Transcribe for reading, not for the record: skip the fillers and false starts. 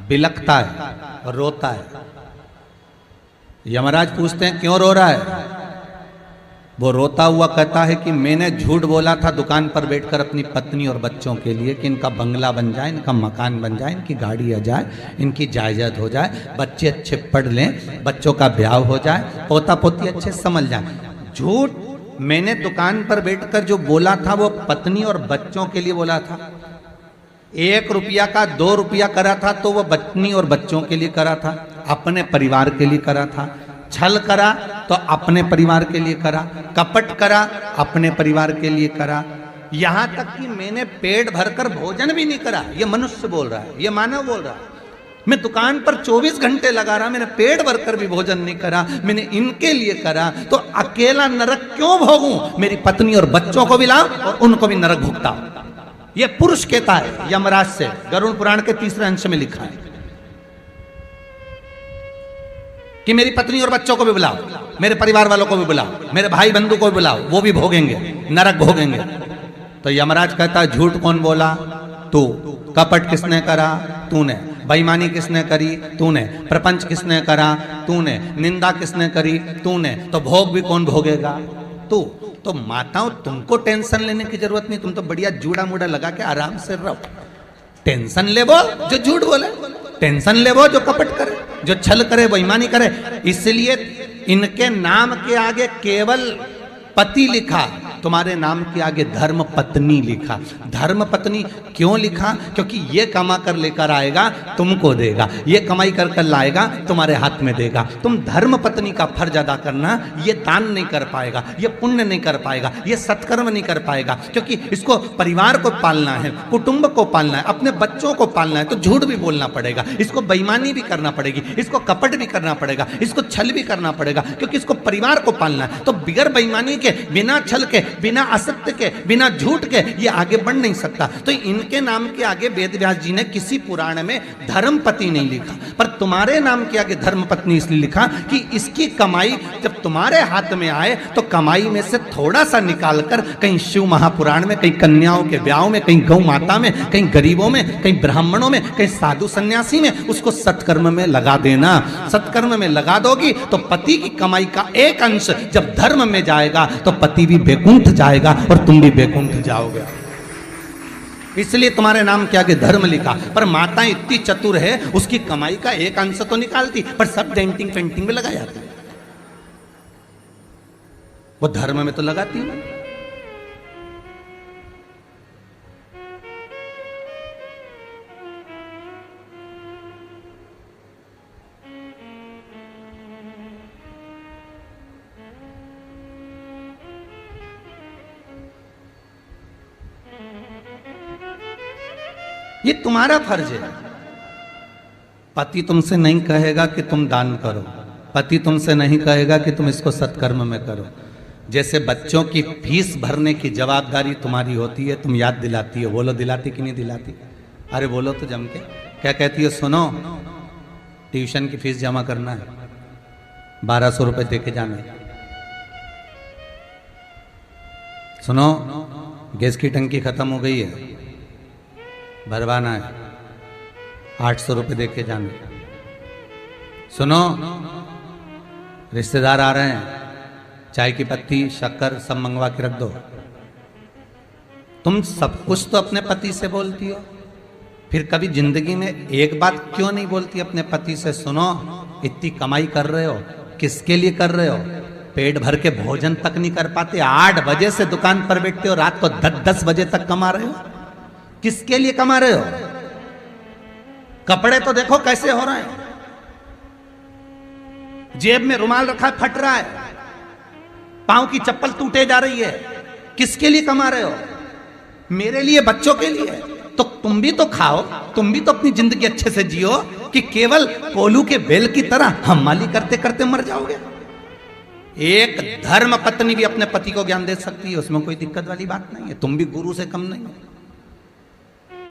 बिलखता है और रोता है। यमराज पूछते हैं क्यों रो रहा है? वो रोता हुआ कहता है कि मैंने झूठ बोला था दुकान पर बैठकर अपनी पत्नी और बच्चों के लिए कि इनका बंगला बन जाए, इनका मकान बन जाए, इनकी गाड़ी आ जाए, इनकी जायदाद हो जाए, बच्चे अच्छे पढ़ लें, बच्चों का ब्याह हो जाए, पोता पोती अच्छे संभल जाए। झूठ मैंने दुकान पर बैठकर जो बोला था वो पत्नी और बच्चों के लिए बोला था। 1 रुपया का 2 रुपया करा था तो वो पत्नी और बच्चों के लिए करा था, अपने परिवार के लिए करा था। छल करा तो अपने परिवार के लिए करा, कपट करा अपने परिवार के लिए करा, यहां तक कि मैंने पेट भरकर भोजन भी नहीं करा। ये मनुष्य बोल रहा है, ये मानव बोल रहा है। मैं दुकान पर 24 घंटे लगा रहा, मैंने पेट भरकर भी भोजन नहीं करा, मैंने इनके लिए करा, तो अकेला नरक क्यों भोगूं? मेरी पत्नी और बच्चों को भी लाओ और उनको भी नरक भुगताओ। ये पुरुष कहता है यमराज से, गरुड़ पुराण के 3रे अंश में लिखा है कि मेरी पत्नी और बच्चों को भी बुलाओ, मेरे परिवार वालों को भी बुलाओ, मेरे भाई बंधु को भी बुलाओ, वो भी भोगेंगे, नरक भोगेंगे। तो यमराज कहता है झूठ कौन बोला? तू। कपट किसने करा? तूने। बेईमानी किसने करी? तूने। प्रपंच किसने करा? तूने। निंदा किसने करी? तूने। तो भोग भी कौन भोगेगा? तू। तो माताओं तुमको टेंशन लेने की जरूरत नहीं, तुम तो बढ़िया जूड़ा मुड़ा लगा के आराम से रहो। टेंशन ले वो जो झूठ बोले, टेंशन ले वो जो कपट करे, जो छल करे, बेईमानी करे। इसलिए इनके नाम के आगे केवल पति लिखा, तुम्हारे नाम के आगे धर्म पत्नी लिखा। धर्म पत्नी क्यों लिखा? क्योंकि ये कमा कर लेकर आएगा तुमको देगा, ये कमाई कर कर लाएगा तुम्हारे हाथ में देगा। तुम धर्म पत्नी का फर्ज अदा करना, ये दान नहीं कर पाएगा, ये पुण्य नहीं कर पाएगा, ये सत्कर्म नहीं कर पाएगा, क्योंकि इसको परिवार को पालना है, कुटुंब को पालना है, अपने बच्चों को पालना है, तो झूठ भी बोलना पड़ेगा, इसको बेईमानी भी करना पड़ेगी, इसको कपट भी करना पड़ेगा, इसको छल भी करना पड़ेगा, क्योंकि इसको परिवार को पालना है। तो बिगर बेईमानी के, बिना छल के, बिना असत्य के, बिना झूठ के ये आगे बढ़ नहीं सकता। तो इनके नाम के आगे वेद व्यास जी ने किसी पुराण में धर्मपति नहीं लिखा, पर तुम्हारे नाम के आगे धर्मपत्नी इसलिए लिखा कि इसकी कमाई जब तुम्हारे हाथ में आए तो कमाई में से थोड़ा सा निकाल कर कहीं शिव महापुराण में, कहीं कन्याओं के ब्याह में, कहीं गौ माता में, कहीं गरीबों में, कहीं ब्राह्मणों में, कहीं साधु सन्यासी में, उसको सत्कर्म में लगा देना। सत्कर्म में लगा दोगी तो पति की कमाई का एक अंश जब धर्म में जाएगा तो पति भी बैकुंठ जाएगा और तुम भी बैकुंठ जाओगे। इसलिए तुम्हारे नाम के आगे धर्म लिखा। पर माता इतनी चतुर है, उसकी कमाई का एक अंश तो निकालती, पर सब डेंटिंग पेंटिंग में लगा जाती, वो धर्म में तो लगाती है। ये तुम्हारा फर्ज है। पति तुमसे नहीं कहेगा कि तुम दान करो, पति तुमसे नहीं कहेगा कि तुम इसको सत्कर्म में करो। जैसे बच्चों की फीस भरने की जवाबदारी तुम्हारी होती है, तुम याद दिलाती हो। बोलो दिलाती कि नहीं दिलाती? अरे बोलो तो जम के। क्या कहती है? सुनो, ट्यूशन की फीस जमा करना है, 1200 रुपए दे के जाना है। सुनो, गैस की टंकी खत्म हो गई है, भरवाना है, 800 रुपए दे के जाना। सुनो, रिश्तेदार आ रहे हैं, चाय की पत्ती, शक्कर सब मंगवा के रख दो। तुम सब कुछ तो अपने पति से बोलती हो, फिर कभी जिंदगी में एक बात क्यों नहीं बोलती अपने पति से? सुनो, इतनी कमाई कर रहे हो, किसके लिए कर रहे हो? पेट भर के भोजन तक नहीं कर पाते, 8 बजे से दुकान पर बैठते हो, रात को 10-10 बजे तक कमा रहे हो। किसके लिए कमा रहे हो? कपड़े तो देखो कैसे हो रहे हैं, जेब में रुमाल रखा है फट रहा है, पांव की चप्पल टूटे जा रही है। किसके लिए कमा रहे हो? मेरे लिए, बच्चों के लिए। तो तुम भी तो खाओ, तुम भी तो अपनी जिंदगी अच्छे से जियो, कि केवल कोल्हू के बेल की तरह हमाली करते करते मर जाओगे। एक धर्म पत्नी भी अपने पति को ज्ञान दे सकती है, उसमें कोई दिक्कत वाली बात नहीं है। तुम भी गुरु से कम नहीं हो।